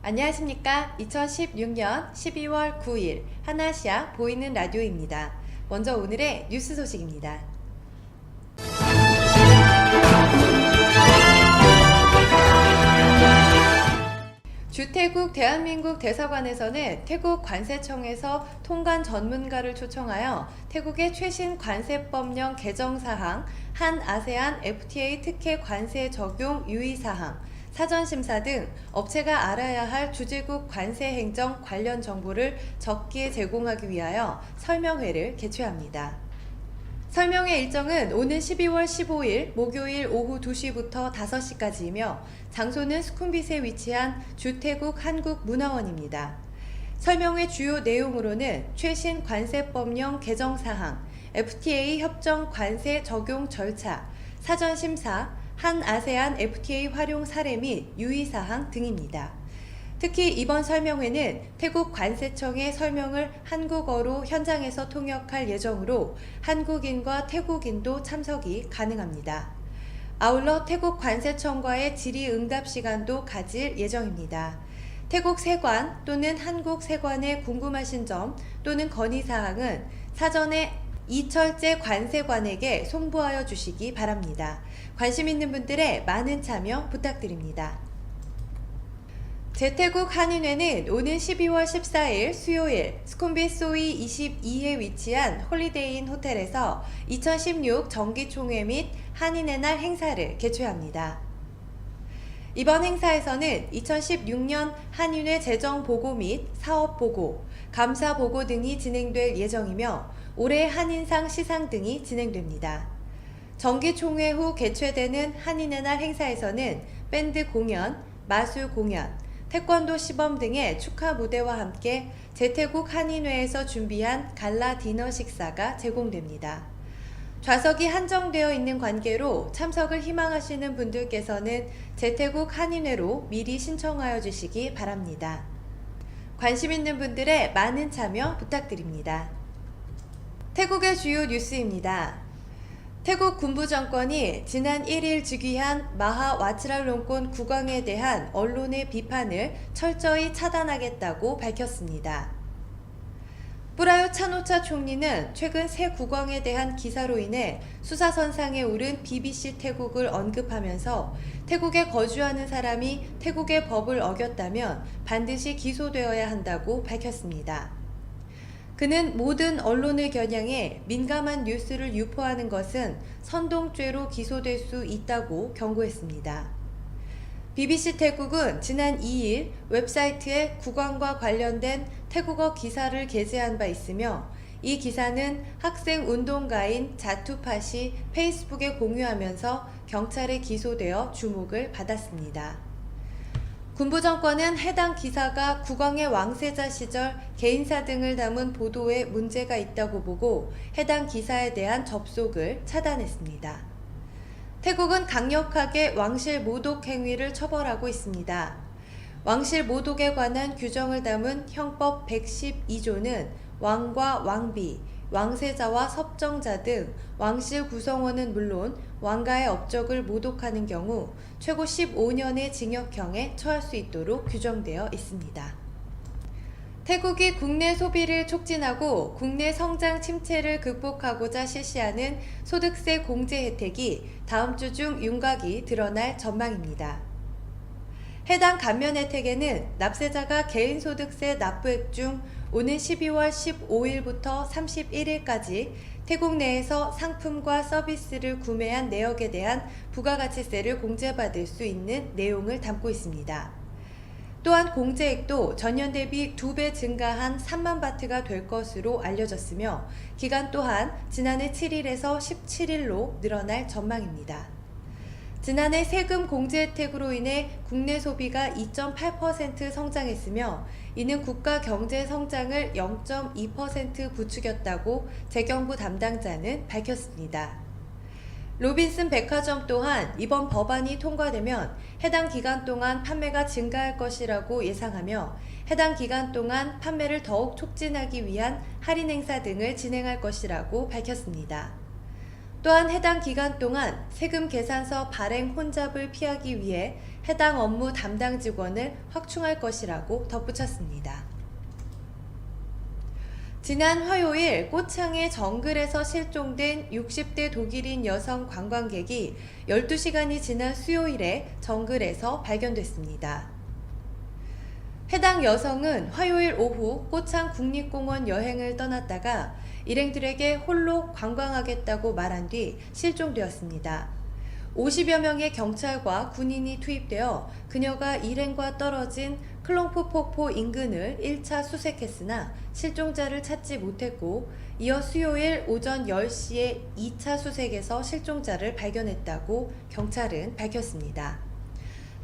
안녕하십니까. 2016년 12월 9일 하나시아 보이는 라디오입니다. 먼저 오늘의 뉴스 소식입니다. 주태국 대한민국 대사관에서는 태국 관세청에서 통관 전문가를 초청하여 태국의 최신 관세법령 개정사항, 한 아세안 FTA 특혜 관세 적용 유의사항, 사전심사 등 업체가 알아야 할 주재국 관세 행정 관련 정보를 적기에 제공하기 위하여 설명회를 개최합니다. 설명회 일정은 오는 12월 15일 목요일 오후 2시부터 5시까지이며 장소는 수쿰빗에 위치한 주태국 한국문화원입니다. 설명회 주요 내용으로는 최신 관세법령 개정사항, FTA 협정 관세 적용 절차, 사전심사, 한 아세안 FTA 활용 사례 및 유의사항 등입니다. 특히 이번 설명회는 태국 관세청의 설명을 한국어로 현장에서 통역할 예정으로 한국인과 태국인도 참석이 가능합니다. 아울러 태국 관세청과의 질의응답 시간도 가질 예정입니다. 태국 세관 또는 한국 세관에 궁금하신 점 또는 건의사항은 사전에 이철재 관세관에게 송부하여 주시기 바랍니다. 관심 있는 분들의 많은 참여 부탁드립니다. 재태국 한인회는 오는 12월 14일 수요일 수쿰빗 소이 22에 위치한 홀리데이인 호텔에서 2016 정기총회 및 한인의 날 행사를 개최합니다. 이번 행사에서는 2016년 한인회 재정 보고 및 사업 보고, 감사 보고 등이 진행될 예정이며 올해 한인상 시상 등이 진행됩니다. 정기총회 후 개최되는 한인의 날 행사에서는 밴드 공연, 마술 공연, 태권도 시범 등의 축하 무대와 함께 재태국 한인회에서 준비한 갈라 디너 식사가 제공됩니다. 좌석이 한정되어 있는 관계로 참석을 희망하시는 분들께서는 재태국 한인회로 미리 신청하여 주시기 바랍니다. 관심 있는 분들의 많은 참여 부탁드립니다. 태국의 주요 뉴스입니다. 태국 군부 정권이 지난 1일 즉위한 마하 와치랄롱콘 국왕에 대한 언론의 비판을 철저히 차단하겠다고 밝혔습니다. 뿌라요 차노차 총리는 최근 새 국왕에 대한 기사로 인해 수사선상에 오른 BBC 태국을 언급하면서 태국에 거주하는 사람이 태국의 법을 어겼다면 반드시 기소되어야 한다고 밝혔습니다. 그는 모든 언론을 겨냥해 민감한 뉴스를 유포하는 것은 선동죄로 기소될 수 있다고 경고했습니다. BBC 태국은 지난 2일 웹사이트에 국왕과 관련된 태국어 기사를 게재한 바 있으며 이 기사는 학생 운동가인 자투팟이 페이스북에 공유하면서 경찰에 기소되어 주목을 받았습니다. 군부 정권은 해당 기사가 국왕의 왕세자 시절 개인사 등을 담은 보도에 문제가 있다고 보고 해당 기사에 대한 접속을 차단했습니다. 태국은 강력하게 왕실 모독 행위를 처벌하고 있습니다. 왕실 모독에 관한 규정을 담은 형법 112조는 왕과 왕비, 왕세자와 섭정자 등 왕실 구성원은 물론 왕가의 업적을 모독하는 경우 최고 15년의 징역형에 처할 수 있도록 규정되어 있습니다. 태국이 국내 소비를 촉진하고 국내 성장 침체를 극복하고자 실시하는 소득세 공제 혜택이 다음 주 중 윤곽이 드러날 전망입니다. 해당 감면 혜택에는 납세자가 개인소득세 납부액 중 오는 12월 15일부터 31일까지 태국 내에서 상품과 서비스를 구매한 내역에 대한 부가가치세를 공제받을 수 있는 내용을 담고 있습니다. 또한 공제액도 전년 대비 2배 증가한 3만 바트가 될 것으로 알려졌으며 기간 또한 지난해 7일에서 17일로 늘어날 전망입니다. 지난해 세금 공제 혜택으로 인해 국내 소비가 2.8% 성장했으며 이는 국가 경제 성장을 0.2% 부추겼다고 재경부 담당자는 밝혔습니다. 로빈슨 백화점 또한 이번 법안이 통과되면 해당 기간 동안 판매가 증가할 것이라고 예상하며 해당 기간 동안 판매를 더욱 촉진하기 위한 할인 행사 등을 진행할 것이라고 밝혔습니다. 또한 해당 기간 동안 세금 계산서 발행 혼잡을 피하기 위해 해당 업무 담당 직원을 확충할 것이라고 덧붙였습니다. 지난 화요일 꼬창의 정글에서 실종된 60대 독일인 여성 관광객이 12시간이 지난 수요일에 정글에서 발견됐습니다. 해당 여성은 화요일 오후 꼬창 국립공원 여행을 떠났다가 일행들에게 홀로 관광하겠다고 말한 뒤 실종되었습니다. 50여 명의 경찰과 군인이 투입되어 그녀가 일행과 떨어진 클롱프 폭포 인근을 1차 수색했으나 실종자를 찾지 못했고, 이어 수요일 오전 10시에 2차 수색에서 실종자를 발견했다고 경찰은 밝혔습니다.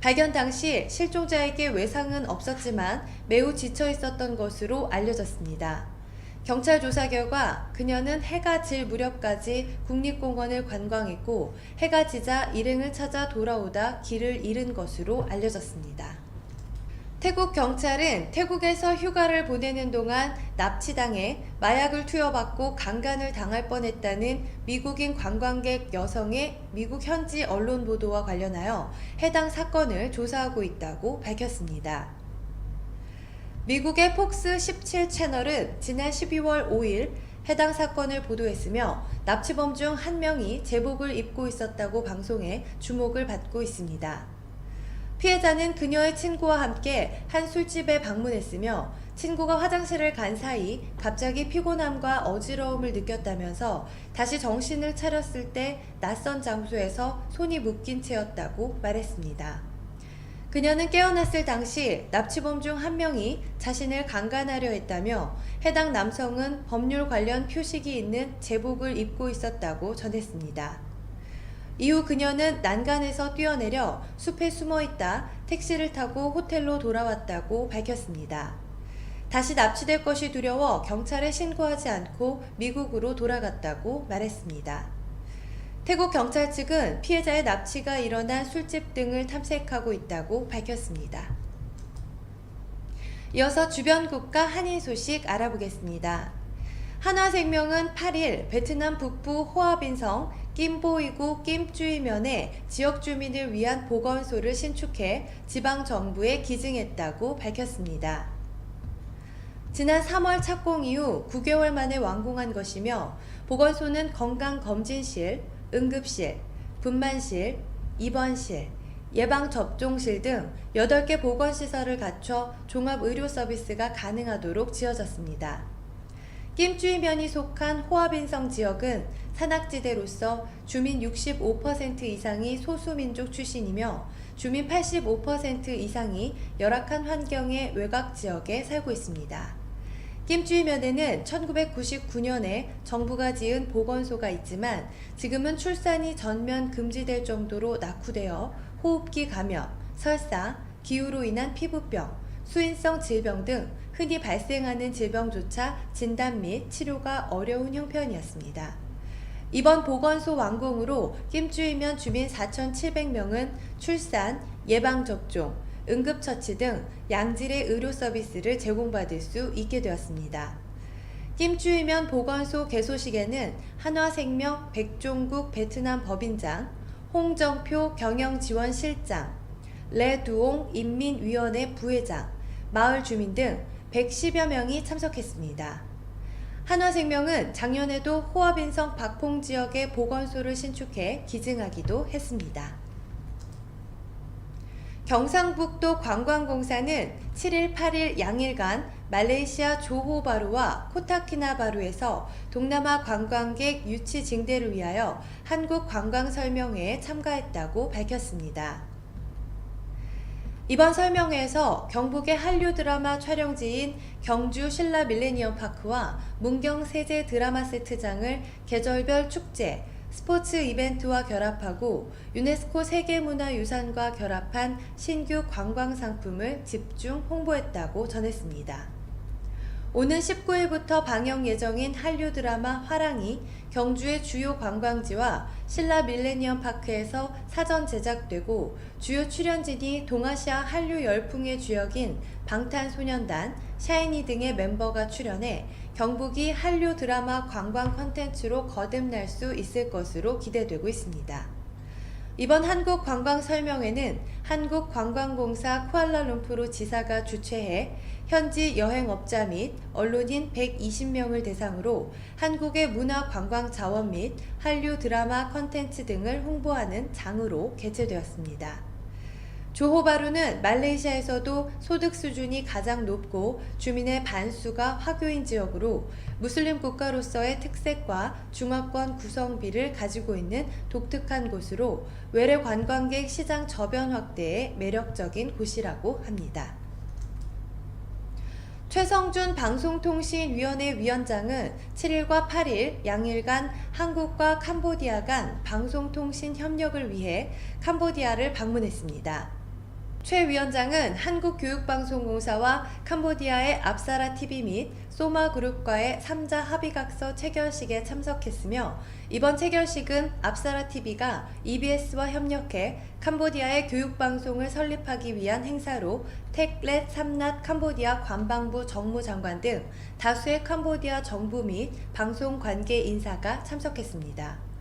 발견 당시 실종자에게 외상은 없었지만 매우 지쳐 있었던 것으로 알려졌습니다. 경찰 조사 결과 그녀는 해가 질 무렵까지 국립공원을 관광했고, 해가 지자 일행을 찾아 돌아오다 길을 잃은 것으로 알려졌습니다. 태국 경찰은 태국에서 휴가를 보내는 동안 납치당해 마약을 투여받고 강간을 당할 뻔했다는 미국인 관광객 여성의 미국 현지 언론 보도와 관련하여 해당 사건을 조사하고 있다고 밝혔습니다. 미국의 폭스 17 채널은 지난 12월 5일 해당 사건을 보도했으며 납치범 중 한 명이 제복을 입고 있었다고 방송해 주목을 받고 있습니다. 피해자는 그녀의 친구와 함께 한 술집에 방문했으며 친구가 화장실을 간 사이 갑자기 피곤함과 어지러움을 느꼈다면서 다시 정신을 차렸을 때 낯선 장소에서 손이 묶인 채였다고 말했습니다. 그녀는 깨어났을 당시 납치범 중 한 명이 자신을 강간하려 했다며 해당 남성은 법률 관련 표식이 있는 제복을 입고 있었다고 전했습니다. 이후 그녀는 난간에서 뛰어내려 숲에 숨어있다 택시를 타고 호텔로 돌아왔다고 밝혔습니다. 다시 납치될 것이 두려워 경찰에 신고하지 않고 미국으로 돌아갔다고 말했습니다. 태국 경찰 측은 피해자의 납치가 일어난 술집 등을 탐색하고 있다고 밝혔습니다. 이어서 주변 국가 한인 소식 알아보겠습니다. 한화생명은 8일 베트남 북부 호아빈성 킴보이구 킴쭈이면에 지역 주민을 위한 보건소를 신축해 지방정부에 기증했다고 밝혔습니다. 지난 3월 착공 이후 9개월 만에 완공한 것이며 보건소는 건강검진실, 응급실, 분만실, 입원실, 예방접종실 등 8개 보건시설을 갖춰 종합의료 서비스가 가능하도록 지어졌습니다. 킴쭈이면이 속한 호아빈성 지역은 산악지대로서 주민 65% 이상이 소수민족 출신이며 주민 85% 이상이 열악한 환경의 외곽지역에 살고 있습니다. 킴쭈이면에는 1999년에 정부가 지은 보건소가 있지만 지금은 출산이 전면 금지될 정도로 낙후되어 호흡기 감염, 설사, 기후로 인한 피부병, 수인성 질병 등 흔히 발생하는 질병조차 진단 및 치료가 어려운 형편이었습니다. 이번 보건소 완공으로 킴쭈이면 주민 4,700명은 출산, 예방접종, 응급처치 등 양질의 의료 서비스를 제공받을 수 있게 되었습니다. 킴쭈이면 보건소 개소식에는 한화생명 백종국 베트남 법인장, 홍정표 경영지원실장, 레두옹 인민위원회 부회장, 마을 주민 등 110여 명이 참석했습니다. 한화생명은 작년에도 호아빈성 박퐁 지역에 보건소를 신축해 기증하기도 했습니다. 경상북도 관광공사는 7일, 8일 양일간 말레이시아 조호바루와 코타키나바루에서 동남아 관광객 유치 증대를 위하여 한국 관광설명회에 참가했다고 밝혔습니다. 이번 설명회에서 경북의 한류 드라마 촬영지인 경주 신라 밀레니엄 파크와 문경 세제 드라마 세트장을 계절별 축제, 스포츠 이벤트와 결합하고 유네스코 세계문화유산과 결합한 신규 관광상품을 집중 홍보했다고 전했습니다. 오는 19일부터 방영 예정인 한류 드라마 화랑이 경주의 주요 관광지와 신라 밀레니엄 파크에서 사전 제작되고 주요 출연진이 동아시아 한류 열풍의 주역인 방탄소년단, 샤이니 등의 멤버가 출연해 경북이 한류 드라마 관광 콘텐츠로 거듭날 수 있을 것으로 기대되고 있습니다. 이번 한국관광설명회는 한국관광공사 쿠알라룸푸르 지사가 주최해 현지 여행업자 및 언론인 120명을 대상으로 한국의 문화관광자원 및 한류 드라마 콘텐츠 등을 홍보하는 장으로 개최되었습니다. 조호바루는 말레이시아에서도 소득 수준이 가장 높고 주민의 반수가 화교인 지역으로 무슬림 국가로서의 특색과 중화권 구성비를 가지고 있는 독특한 곳으로 외래 관광객 시장 저변 확대에 매력적인 곳이라고 합니다. 최성준 방송통신위원회 위원장은 7일과 8일 양일간 한국과 캄보디아 간 방송통신 협력을 위해 캄보디아를 방문했습니다. 최 위원장은 한국교육방송공사와 캄보디아의 앞사라TV 및 소마그룹과의 3자 합의각서 체결식에 참석했으며 이번 체결식은 앞사라TV가 EBS와 협력해 캄보디아의 교육방송을 설립하기 위한 행사로 텍렛 삼낫 캄보디아 관방부 정무장관 등 다수의 캄보디아 정부 및 방송관계 인사가 참석했습니다.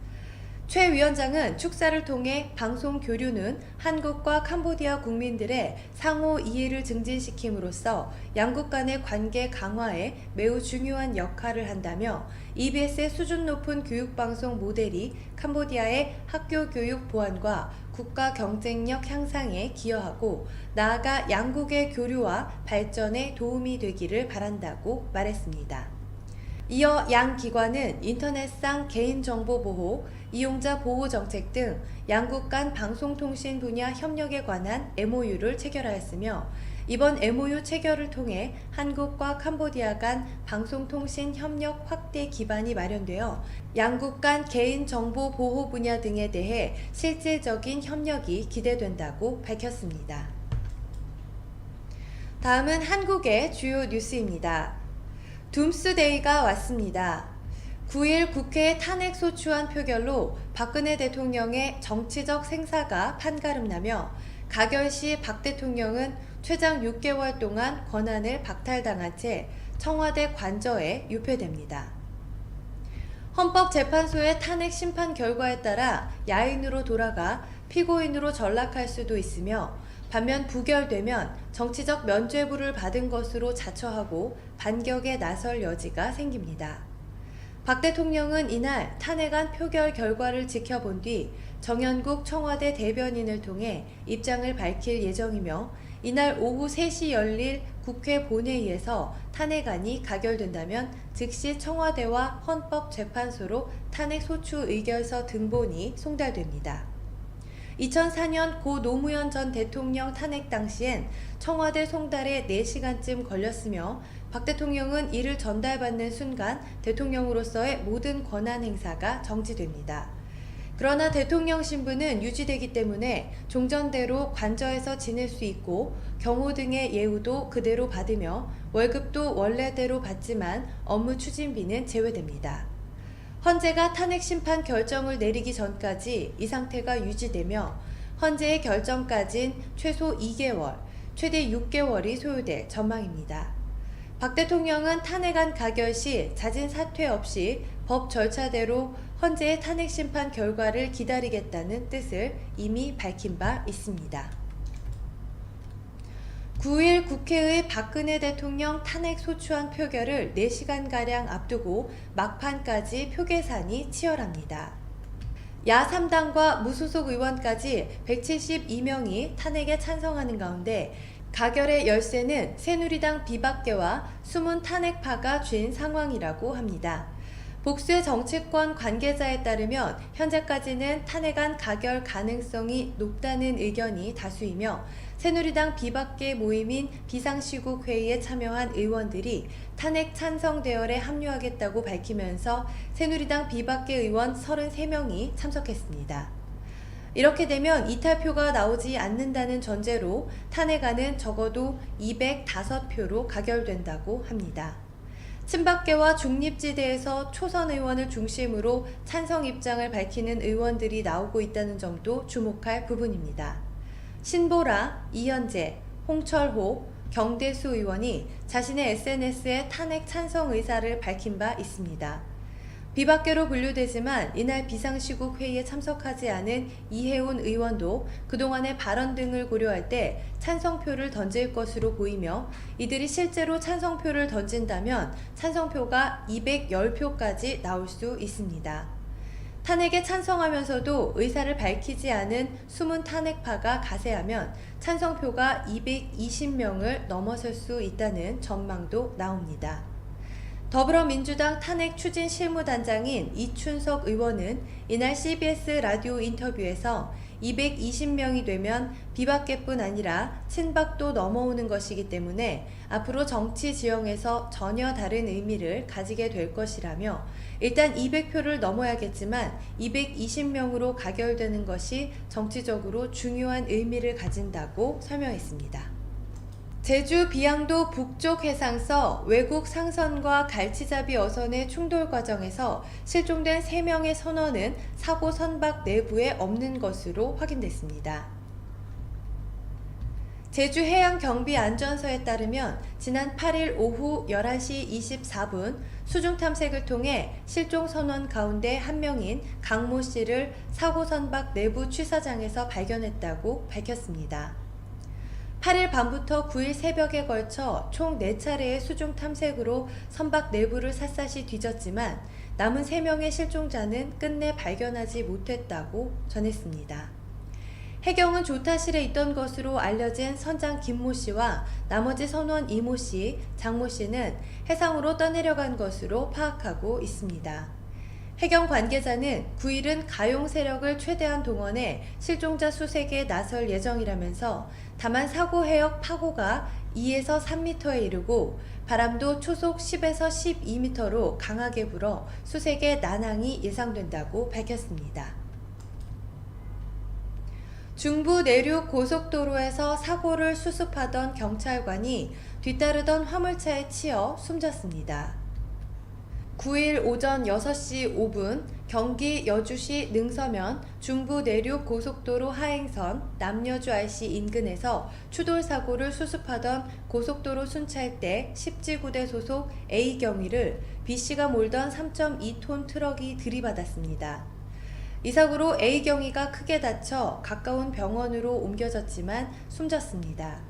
최 위원장은 축사를 통해 방송 교류는 한국과 캄보디아 국민들의 상호 이해를 증진시킴으로써 양국 간의 관계 강화에 매우 중요한 역할을 한다며 EBS의 수준 높은 교육방송 모델이 캄보디아의 학교 교육 보완과 국가 경쟁력 향상에 기여하고 나아가 양국의 교류와 발전에 도움이 되기를 바란다고 말했습니다. 이어 양 기관은 인터넷상 개인정보 보호, 이용자 보호 정책 등 양국 간 방송통신 분야 협력에 관한 MOU를 체결하였으며 이번 MOU 체결을 통해 한국과 캄보디아 간 방송통신 협력 확대 기반이 마련되어 양국 간 개인정보 보호 분야 등에 대해 실질적인 협력이 기대된다고 밝혔습니다. 다음은 한국의 주요 뉴스입니다. 둠스데이가 왔습니다. 9일 국회의 탄핵소추안 표결로 박근혜 대통령의 정치적 생사가 판가름나며 가결 시 박 대통령은 최장 6개월 동안 권한을 박탈당한 채 청와대 관저에 유폐됩니다. 헌법재판소의 탄핵 심판 결과에 따라 야인으로 돌아가 피고인으로 전락할 수도 있으며 반면 부결되면 정치적 면죄부를 받은 것으로 자처하고 반격에 나설 여지가 생깁니다. 박 대통령은 이날 탄핵안 표결 결과를 지켜본 뒤 정연국 청와대 대변인을 통해 입장을 밝힐 예정이며 이날 오후 3시 열릴 국회 본회의에서 탄핵안이 가결된다면 즉시 청와대와 헌법재판소로 탄핵소추 의결서 등본이 송달됩니다. 2004년 고 노무현 전 대통령 탄핵 당시엔 청와대 송달에 4시간쯤 걸렸으며 박 대통령은 이를 전달받는 순간 대통령으로서의 모든 권한 행사가 정지됩니다. 그러나 대통령 신분은 유지되기 때문에 종전대로 관저에서 지낼 수 있고 경호 등의 예우도 그대로 받으며 월급도 원래대로 받지만 업무 추진비는 제외됩니다. 헌재가 탄핵 심판 결정을 내리기 전까지 이 상태가 유지되며 헌재의 결정까진 최소 2개월, 최대 6개월이 소요될 전망입니다. 박 대통령은 탄핵안 가결 시 자진 사퇴 없이 법 절차대로 헌재의 탄핵 심판 결과를 기다리겠다는 뜻을 이미 밝힌 바 있습니다. 9일 국회의 박근혜 대통령 탄핵 소추안 표결을 4시간가량 앞두고 막판까지 표 계산이 치열합니다. 야 3당과 무소속 의원까지 172명이 탄핵에 찬성하는 가운데 가결의 열쇠는 새누리당 비박계와 숨은 탄핵파가 쥔 상황이라고 합니다. 복수의 정치권 관계자에 따르면 현재까지는 탄핵안 가결 가능성이 높다는 의견이 다수이며 새누리당 비박계 모임인 비상시국 회의에 참여한 의원들이 탄핵 찬성 대열에 합류하겠다고 밝히면서 새누리당 비박계 의원 33명이 참석했습니다. 이렇게 되면 이탈표가 나오지 않는다는 전제로 탄핵안은 적어도 205표로 가결된다고 합니다. 친박계와 중립지대에서 초선 의원을 중심으로 찬성 입장을 밝히는 의원들이 나오고 있다는 점도 주목할 부분입니다. 신보라, 이현재, 홍철호, 경대수 의원이 자신의 SNS에 탄핵 찬성 의사를 밝힌 바 있습니다. 비박계로 분류되지만 이날 비상시국 회의에 참석하지 않은 이해운 의원도 그동안의 발언 등을 고려할 때 찬성표를 던질 것으로 보이며 이들이 실제로 찬성표를 던진다면 찬성표가 210표까지 나올 수 있습니다. 탄핵에 찬성하면서도 의사를 밝히지 않은 숨은 탄핵파가 가세하면 찬성표가 220명을 넘어설 수 있다는 전망도 나옵니다. 더불어민주당 탄핵 추진 실무단장인 이춘석 의원은 이날 CBS 라디오 인터뷰에서 220명이 되면 비박계뿐 아니라 친박도 넘어오는 것이기 때문에 앞으로 정치 지형에서 전혀 다른 의미를 가지게 될 것이라며 일단 200표를 넘어야겠지만 220명으로 가결되는 것이 정치적으로 중요한 의미를 가진다고 설명했습니다. 제주 비양도 북쪽 해상서 외국 상선과 갈치잡이 어선의 충돌 과정에서 실종된 3명의 선원은 사고 선박 내부에 없는 것으로 확인됐습니다. 제주해양경비안전서에 따르면 지난 8일 오후 11시 24분 수중 탐색을 통해 실종 선원 가운데 한 명인 강모 씨를 사고 선박 내부 취사장에서 발견했다고 밝혔습니다. 8일 밤부터 9일 새벽에 걸쳐 총 4차례의 수중 탐색으로 선박 내부를 샅샅이 뒤졌지만 남은 3명의 실종자는 끝내 발견하지 못했다고 전했습니다. 해경은 조타실에 있던 것으로 알려진 선장 김모 씨와 나머지 선원 이모 씨, 장모 씨는 해상으로 떠내려간 것으로 파악하고 있습니다. 해경 관계자는 9일은 가용 세력을 최대한 동원해 실종자 수색에 나설 예정이라면서 다만 사고 해역 파고가 2에서 3m에 이르고 바람도 초속 10에서 12m로 강하게 불어 수색에 난항이 예상된다고 밝혔습니다. 중부 내륙 고속도로에서 사고를 수습하던 경찰관이 뒤따르던 화물차에 치여 숨졌습니다. 9일 오전 6시 5분 경기 여주시 능서면 중부 내륙 고속도로 하행선 남여주 RC 인근에서 추돌 사고를 수습하던 고속도로 순찰대 10지구대 소속 A 경위를 B씨가 몰던 3.2톤 트럭이 들이받았습니다. 이 사고로 A 경위가 크게 다쳐 가까운 병원으로 옮겨졌지만 숨졌습니다.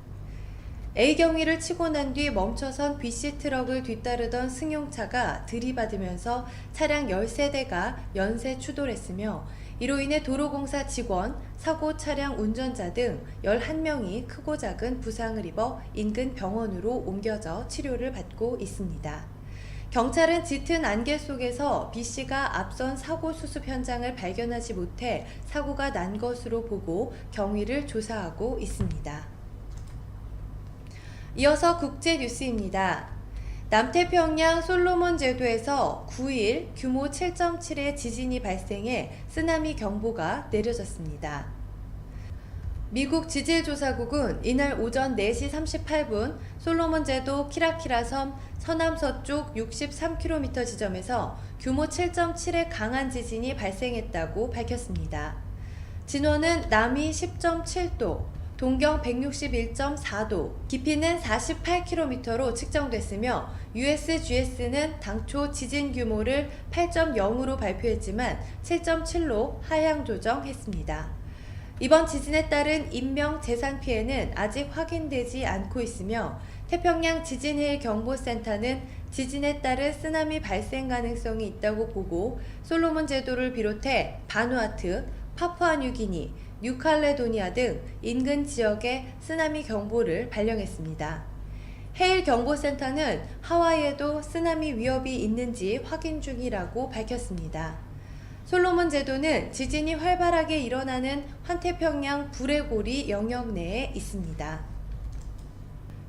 A 경위를 치고 난 뒤 멈춰선 B씨 트럭을 뒤따르던 승용차가 들이받으면서 차량 13대가 연쇄 추돌했으며 이로 인해 도로공사 직원, 사고 차량 운전자 등 11명이 크고 작은 부상을 입어 인근 병원으로 옮겨져 치료를 받고 있습니다. 경찰은 짙은 안개 속에서 B씨가 앞선 사고 수습 현장을 발견하지 못해 사고가 난 것으로 보고 경위를 조사하고 있습니다. 이어서 국제 뉴스입니다. 남태평양 솔로몬 제도에서 9일 규모 7.7의 지진이 발생해 쓰나미 경보가 내려졌습니다. 미국 지질조사국은 이날 오전 4시 38분 솔로몬 제도 키라키라 섬 서남서쪽 63km 지점에서 규모 7.7의 강한 지진이 발생했다고 밝혔습니다. 진원은 남위 10.7도, 동경 161.4도, 깊이는 48km로 측정됐으며 USGS는 당초 지진 규모를 8.0으로 발표했지만 7.7로 하향 조정했습니다. 이번 지진에 따른 인명 재산 피해는 아직 확인되지 않고 있으며 태평양 지진해일 경보센터는 지진에 따른 쓰나미 발생 가능성이 있다고 보고 솔로몬 제도를 비롯해 바누아투, 파푸아뉴기니, 뉴칼레도니아 등 인근 지역에 쓰나미 경보를 발령했습니다. 해일 경보센터는 하와이에도 쓰나미 위협이 있는지 확인 중이라고 밝혔습니다. 솔로몬 제도는 지진이 활발하게 일어나는 환태평양 불의 고리 영역 내에 있습니다.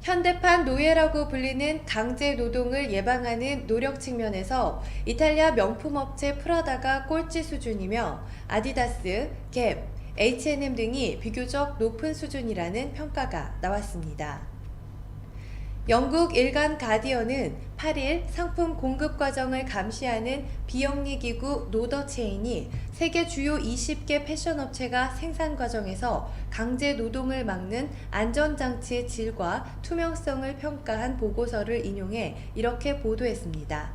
현대판 노예라고 불리는 강제 노동을 예방하는 노력 측면에서 이탈리아 명품업체 프라다가 꼴찌 수준이며 아디다스, 갭, H&M 등이 비교적 높은 수준이라는 평가가 나왔습니다. 영국 일간 가디언은 8일 상품 공급 과정을 감시하는 비영리 기구 노더체인이 세계 주요 20개 패션 업체가 생산 과정에서 강제 노동을 막는 안전장치의 질과 투명성을 평가한 보고서를 인용해 이렇게 보도했습니다.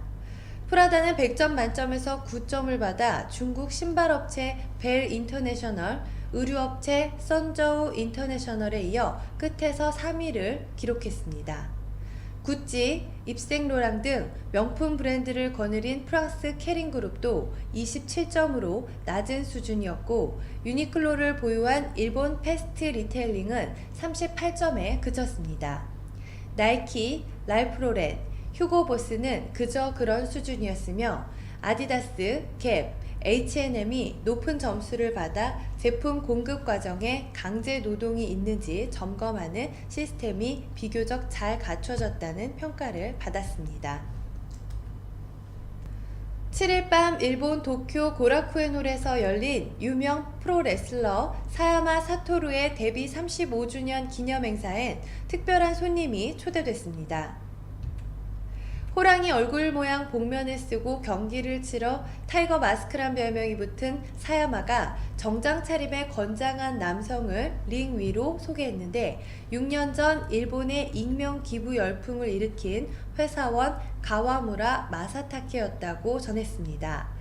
프라다는 100점 만점에서 9점을 받아 중국 신발업체 벨 인터내셔널, 의류업체 선저우 인터내셔널에 이어 끝에서 3위를 기록했습니다. 구찌, 입생로랑 등 명품 브랜드를 거느린 프랑스 케링그룹도 27점으로 낮은 수준이었고, 유니클로를 보유한 일본 패스트 리테일링은 38점에 그쳤습니다. 나이키, 랄프로렌, 휴고보스는 그저 그런 수준이었으며, 아디다스, 갭, H&M이 높은 점수를 받아 제품 공급 과정에 강제 노동이 있는지 점검하는 시스템이 비교적 잘 갖춰졌다는 평가를 받았습니다. 7일 밤 일본 도쿄 고라쿠엔홀에서 열린 유명 프로레슬러 사야마 사토루의 데뷔 35주년 기념 행사엔 특별한 손님이 초대됐습니다. 호랑이 얼굴 모양 복면을 쓰고 경기를 치러 타이거 마스크란 별명이 붙은 사야마가 정장 차림의 건장한 남성을 링 위로 소개했는데, 6년 전 일본의 익명 기부 열풍을 일으킨 회사원 가와무라 마사타케였다고 전했습니다.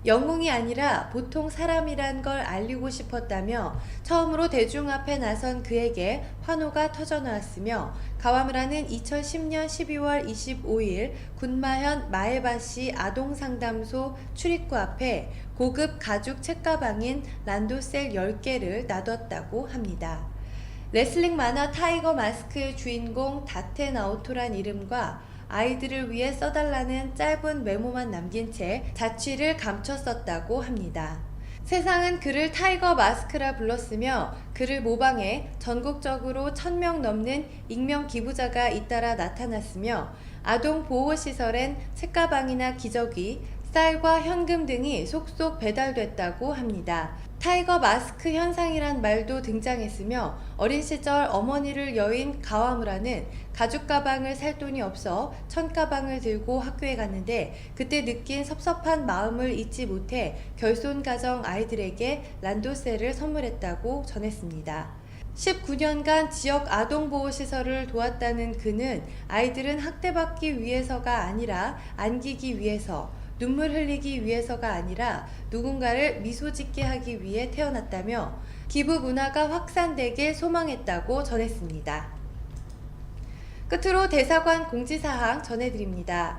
영웅이 아니라 보통 사람이란 걸 알리고 싶었다며 처음으로 대중 앞에 나선 그에게 환호가 터져나왔으며, 가와무라는 2010년 12월 25일 군마현 마에바시 아동상담소 출입구 앞에 고급 가죽 책가방인 란도셀 10개를 놔뒀다고 합니다. 레슬링 만화 타이거 마스크의 주인공 다테 나오토란 이름과 아이들을 위해 써달라는 짧은 메모만 남긴 채 자취를 감췄었다고 합니다. 세상은 그를 타이거 마스크라 불렀으며, 그를 모방해 전국적으로 1000명 넘는 익명 기부자가 잇따라 나타났으며, 아동 보호시설엔 책가방이나 기저귀, 쌀과 현금 등이 속속 배달됐다고 합니다. 타이거 마스크 현상이란 말도 등장했으며, 어린 시절 어머니를 여인 가와무라는 가죽 가방을 살 돈이 없어 천가방을 들고 학교에 갔는데, 그때 느낀 섭섭한 마음을 잊지 못해 결손 가정 아이들에게 란도셀을 선물했다고 전했습니다. 19년간 지역 아동보호시설을 도왔다는 그는 아이들은 학대받기 위해서가 아니라 안기기 위해서, 눈물 흘리기 위해서가 아니라 누군가를 미소 짓게 하기 위해 태어났다며 기부 문화가 확산되길 소망했다고 전했습니다. 끝으로 대사관 공지사항 전해드립니다.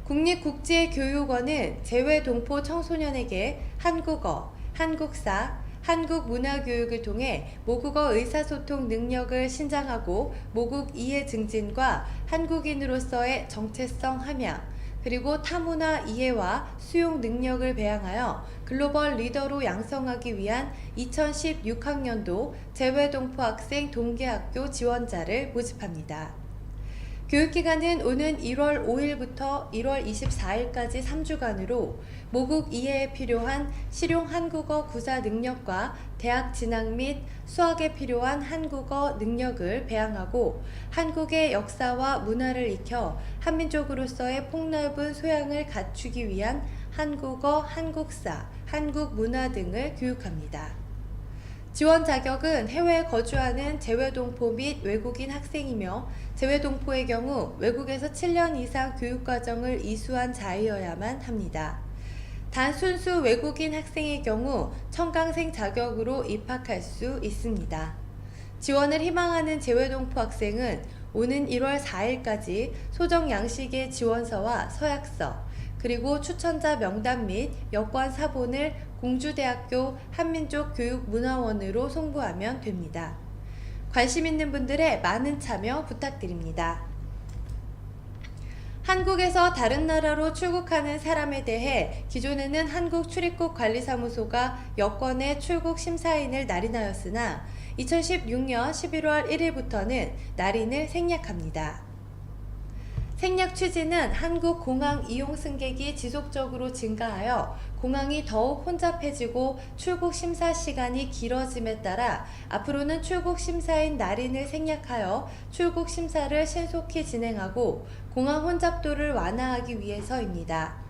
국립국제교육원은 재외동포 청소년에게 한국어, 한국사, 한국문화교육을 통해 모국어 의사소통 능력을 신장하고 모국 이해 증진과 한국인으로서의 정체성 함양, 그리고 타문화 이해와 수용 능력을 배양하여 글로벌 리더로 양성하기 위한 2016학년도 재외동포 학생 동계학교 지원자를 모집합니다. 교육기간은 오는 1월 5일부터 1월 24일까지 3주간으로 모국 이해에 필요한 실용 한국어 구사 능력과 대학 진학 및 수학에 필요한 한국어 능력을 배양하고, 한국의 역사와 문화를 익혀 한민족으로서의 폭넓은 소양을 갖추기 위한 한국어, 한국사, 한국문화 등을 교육합니다. 지원 자격은 해외에 거주하는 재외동포 및 외국인 학생이며, 재외동포의 경우 외국에서 7년 이상 교육과정을 이수한 자이어야만 합니다. 단 순수 외국인 학생의 경우 청강생 자격으로 입학할 수 있습니다. 지원을 희망하는 재외동포 학생은 오는 1월 4일까지 소정 양식의 지원서와 서약서, 그리고 추천자 명단 및 여권 사본을 공주대학교 한민족교육문화원으로 송부하면 됩니다. 관심 있는 분들의 많은 참여 부탁드립니다. 한국에서 다른 나라로 출국하는 사람에 대해 기존에는 한국출입국관리사무소가 여권의 출국 심사인을 날인하였으나 2016년 11월 1일부터는 날인을 생략합니다. 생략 취지는 한국 공항 이용 승객이 지속적으로 증가하여 공항이 더욱 혼잡해지고 출국 심사 시간이 길어짐에 따라 앞으로는 출국 심사인 날인을 생략하여 출국 심사를 신속히 진행하고 공항 혼잡도를 완화하기 위해서입니다.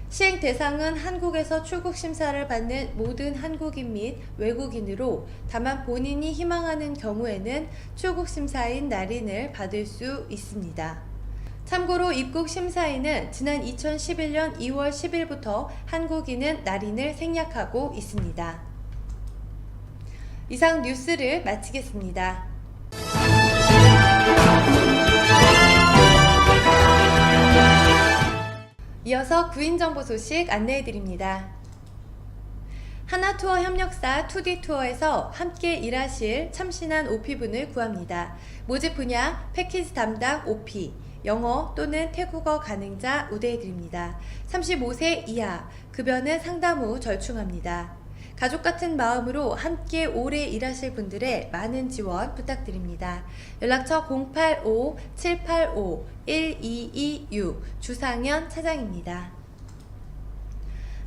시행 대상은 한국에서 출국 심사를 받는 모든 한국인 및 외국인으로 다만 본인이 희망하는 경우에는 출국 심사인 날인을 받을 수 있습니다. 참고로 입국 심사인은 지난 2011년 2월 10일부터 한국인은 날인을 생략하고 있습니다. 이상 뉴스를 마치겠습니다. 이어서 구인정보 소식 안내해드립니다. 하나투어 협력사 투디투어에서 함께 일하실 참신한 OP분을 구합니다. 모집 분야 패키지 담당 OP, 영어 또는 태국어 가능자 우대해드립니다. 35세 이하, 급여는 상담 후 절충합니다. 가족같은 마음으로 함께 오래 일하실 분들의 많은 지원 부탁드립니다. 연락처 085-785-1226 주상현 차장입니다.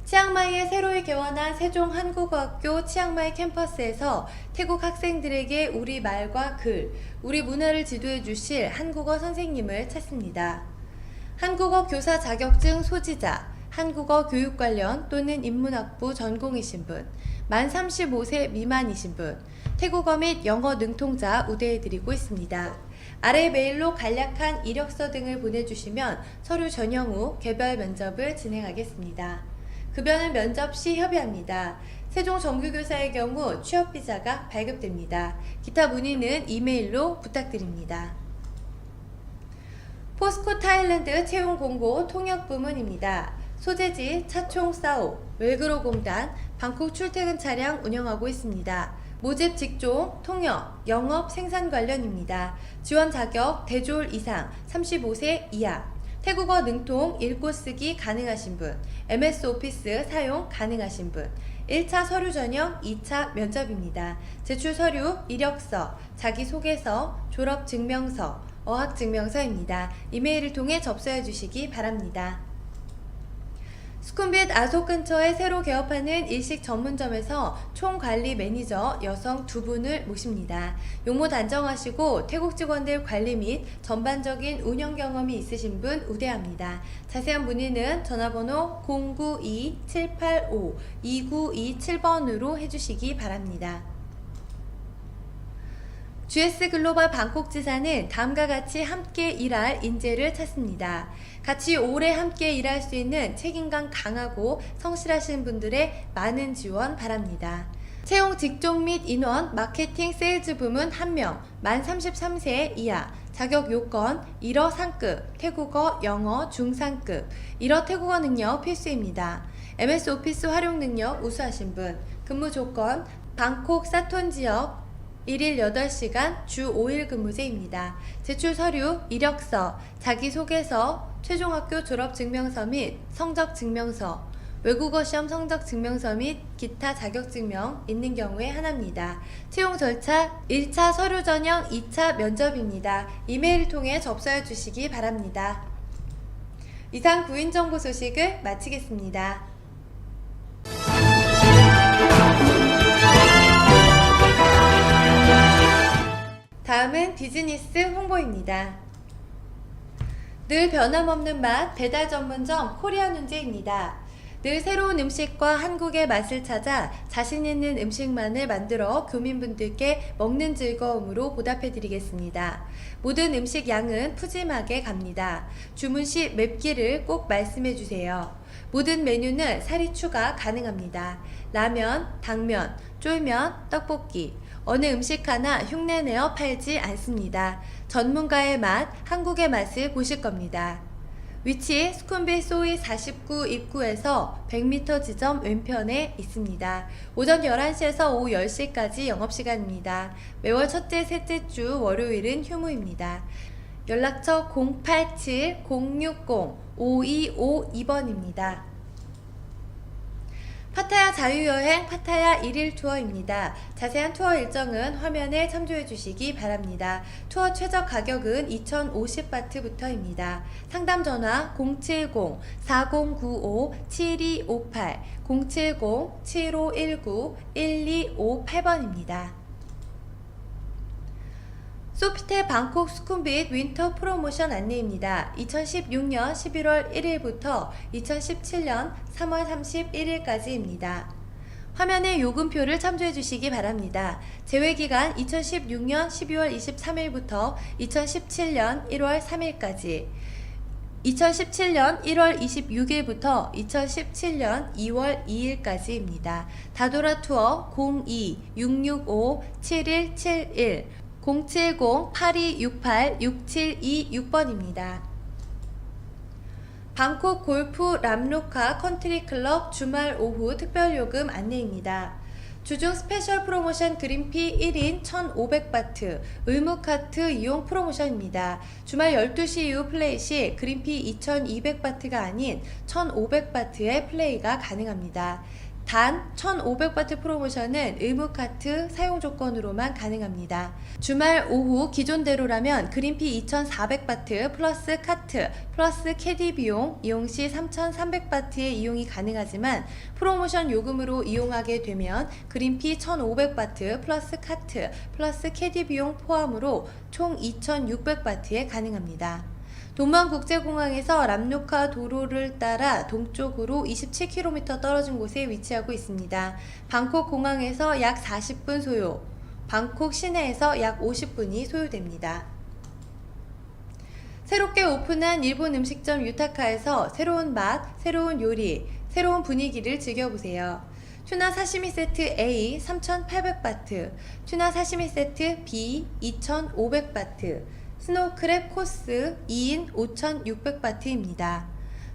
치앙마이에 새로이 개원한 세종 한국어학교 치앙마이 캠퍼스에서 태국 학생들에게 우리말과 글, 우리 문화를 지도해 주실 한국어 선생님을 찾습니다. 한국어 교사 자격증 소지자, 한국어 교육 관련 또는 인문학부 전공이신 분, 만 35세 미만이신 분, 태국어 및 영어 능통자 우대해드리고 있습니다. 아래 메일로 간략한 이력서 등을 보내주시면 서류 전형 후 개별 면접을 진행하겠습니다. 급여는 면접 시 협의합니다. 세종 정규교사의 경우 취업비자가 발급됩니다. 기타 문의는 이메일로 부탁드립니다. 포스코 타일랜드 채용 공고 통역 부문입니다. 소재지 차총사오, 웰그로공단, 방콕 출퇴근 차량 운영하고 있습니다. 모집 직종, 통역, 영업, 생산 관련입니다. 지원 자격, 대졸 이상, 35세 이하, 태국어 능통, 읽고 쓰기 가능하신 분, MS 오피스 사용 가능하신 분, 1차 서류 전형, 2차 면접입니다. 제출 서류, 이력서, 자기소개서, 졸업증명서, 어학증명서입니다. 이메일을 통해 접수해 주시기 바랍니다. 수쿰빗 아속 근처에 새로 개업하는 일식 전문점에서 총관리 매니저 여성 2분을 모십니다. 용모 단정하시고 태국 직원들 관리 및 전반적인 운영 경험이 있으신 분 우대합니다. 자세한 문의는 전화번호 092-785-2927번으로 해주시기 바랍니다. GS 글로벌 방콕 지사는 다음과 같이 함께 일할 인재를 찾습니다. 같이 오래 함께 일할 수 있는 책임감 강하고 성실하신 분들의 많은 지원 바랍니다. 채용 직종 및 인원, 마케팅, 세일즈 부문 1명, 만 33세 이하, 자격 요건 1어 상급, 태국어, 영어 중상급, 1어 태국어 능력 필수입니다. MS 오피스 활용 능력 우수하신 분, 근무 조건, 방콕 사톤 지역 1일 8시간 주 5일 근무제입니다. 제출 서류, 이력서, 자기소개서, 최종학교 졸업증명서 및 성적증명서, 외국어 시험 성적증명서 및 기타 자격증명 있는 경우에 하나입니다. 채용 절차 1차 서류 전형, 2차 면접입니다. 이메일을 통해 접수해 주시기 바랍니다. 이상 구인정보 소식을 마치겠습니다. 다음은 비즈니스 홍보입니다. 늘 변함없는 맛 배달 전문점 코리아눈제입니다. 늘 새로운 음식과 한국의 맛을 찾아 자신 있는 음식만을 만들어 교민분들께 먹는 즐거움으로 보답해드리겠습니다. 모든 음식 양은 푸짐하게 갑니다. 주문 시 맵기를 꼭 말씀해주세요. 모든 메뉴는 사리 추가 가능합니다. 라면, 당면, 쫄면, 떡볶이 어느 음식 하나 흉내내어 팔지 않습니다. 전문가의 맛, 한국의 맛을 보실 겁니다. 위치 수쿰빗 소이 49 입구에서 100m 지점 왼편에 있습니다. 오전 11시에서 오후 10시까지 영업시간입니다. 매월 첫째, 셋째 주 월요일은 휴무입니다. 연락처 087-060-5252번입니다. 파타야 자유여행 파타야 1일 투어입니다. 자세한 투어 일정은 화면에 참조해 주시기 바랍니다. 투어 최저 가격은 2,050바트부터입니다. 상담 전화 070-4095-7258, 070-7519-1258번입니다. 소피텔 방콕 수쿰빗 윈터 프로모션 안내입니다. 2016년 11월 1일부터 2017년 3월 31일까지입니다. 화면의 요금표를 참조해 주시기 바랍니다. 제외기간 2016년 12월 23일부터 2017년 1월 3일까지, 2017년 1월 26일부터 2017년 2월 2일까지입니다. 다도라 투어 02-665-7171, 070-8268-6726번입니다. 방콕 골프 람로카 컨트리클럽 주말 오후 특별요금 안내입니다. 주중 스페셜 프로모션 그린피 1인 1,500바트 의무카트 이용 프로모션입니다. 주말 12시 이후 플레이 시 그린피 2,200바트가 아닌 1,500바트의 플레이가 가능합니다. 단 1,500바트 프로모션은 의무카트 사용 조건으로만 가능합니다. 주말 오후 기존대로라면 그린피 2,400바트 플러스 카트 플러스 캐디 비용 이용 시 3,300바트의 이용이 가능하지만 프로모션 요금으로 이용하게 되면 그린피 1,500바트 플러스 카트 플러스 캐디 비용 포함으로 총 2,600바트에 가능합니다. 돈무안국제공항에서 람로카 도로를 따라 동쪽으로 27km 떨어진 곳에 위치하고 있습니다. 방콕 공항에서 약 40분 소요, 방콕 시내에서 약 50분이 소요됩니다. 새롭게 오픈한 일본 음식점 유타카에서 새로운 맛, 새로운 요리, 새로운 분위기를 즐겨보세요. 튜나 사시미 세트 A 3,800바트, 튜나 사시미 세트 B 2,500바트, 스노우크랩 코스 2인 5,600바트입니다.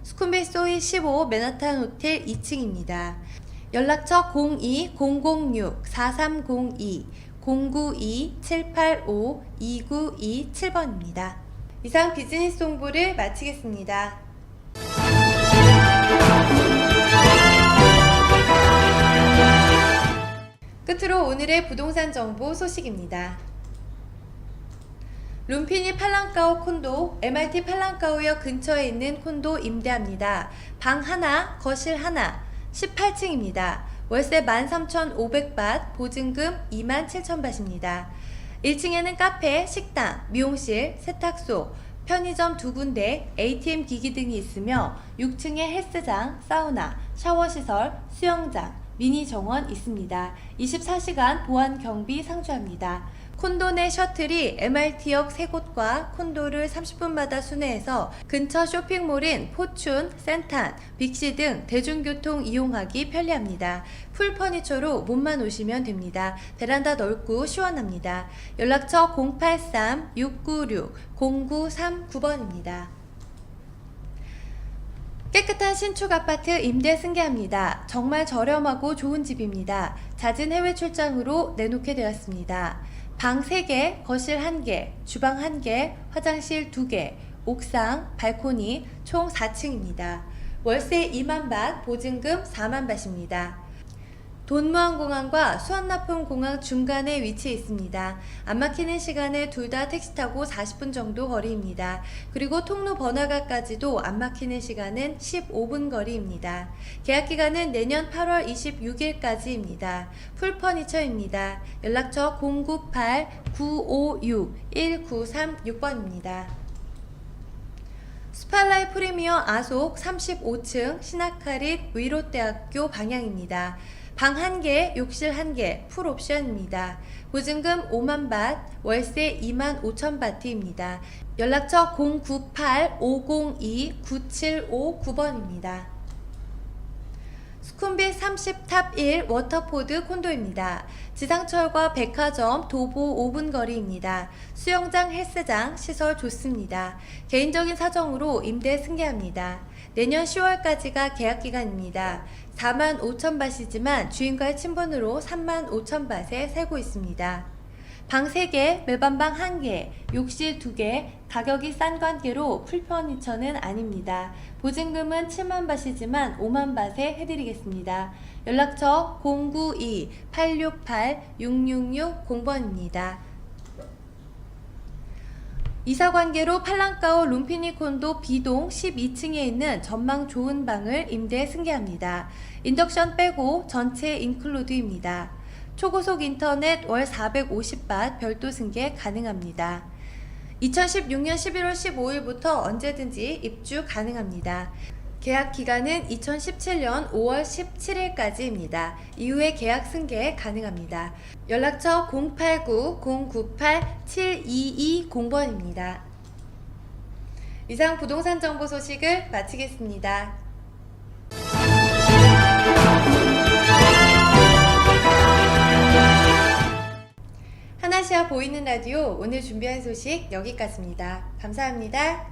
수쿰빗 소이 15 맨하탄 호텔 2층입니다. 연락처 02-006-4302, 092-785-2927번입니다. 이상 비즈니스 홍보를 마치겠습니다. 끝으로 오늘의 부동산 정보 소식입니다. 룸피니 팔랑까오 콘도 MRT 팔랑까오역 근처에 있는 콘도 임대합니다. 방 하나, 거실 하나, 18층입니다. 월세 13,500밭, 보증금 27,000밭입니다. 1층에는 카페, 식당, 미용실, 세탁소, 편의점 2군데, ATM 기기 등이 있으며 6층에 헬스장, 사우나, 샤워시설, 수영장, 미니 정원 있습니다. 24시간 보안 경비 상주합니다. 콘도 내 셔틀이 MRT역 3곳과 콘도를 30분마다 순회해서 근처 쇼핑몰인 포춘, 센탄, 빅시 등 대중교통 이용하기 편리합니다. 풀 퍼니처로 몸만 오시면 됩니다. 베란다 넓고 시원합니다. 연락처 083-696-0939번입니다. 깨끗한 신축 아파트 임대 승계합니다. 정말 저렴하고 좋은 집입니다. 잦은 해외 출장으로 내놓게 되었습니다. 방 3개, 거실 1개, 주방 1개, 화장실 2개, 옥상, 발코니 총 4층입니다. 월세 2만밭, 보증금 4만밭입니다. 돈무안공항과 수완나품공항 중간에 위치해 있습니다. 안 막히는 시간에 둘 다 택시 타고 40분 정도 거리입니다. 그리고 통로 번화가까지도 안 막히는 시간은 15분 거리입니다. 계약기간은 내년 8월 26일까지입니다. 풀퍼니처입니다. 연락처 098-956-1936번입니다. 스팔라이 프리미어 아속 35층 신학카릿 위롯대학교 방향입니다. 방 1개, 욕실 1개, 풀옵션입니다. 보증금 5만밭, 월세 25,000바트입니다. 연락처 098-502-9759번입니다. 수쿰빗 30탑 1 워터포드 콘도입니다. 지상철과 백화점, 도보 5분 거리입니다. 수영장, 헬스장, 시설 좋습니다. 개인적인 사정으로 임대 승계합니다. 내년 10월까지가 계약기간입니다. 45,000밭이지만 주인과의 친분으로 35,000밭에 살고 있습니다. 방 3개, 매반방 1개, 욕실 2개, 가격이 싼 관계로 풀퍼니처는 아닙니다. 보증금은 7만 밭이지만 5만 밭에 해드리겠습니다. 연락처 092-868-6660번입니다. 이사관계로 팔랑까오 룸피니 콘도 B동 12층에 있는 전망 좋은 방을 임대 승계합니다. 인덕션 빼고 전체 인클루드입니다. 초고속 인터넷 월 450밭 별도 승계 가능합니다. 2016년 11월 15일부터 언제든지 입주 가능합니다. 계약 기간은 2017년 5월 17일까지입니다. 이후에 계약 승계 가능합니다. 연락처 089-098-7220번입니다. 이상 부동산 정보 소식을 마치겠습니다. 하나시아 보이는 라디오 오늘 준비한 소식 여기까지입니다. 감사합니다.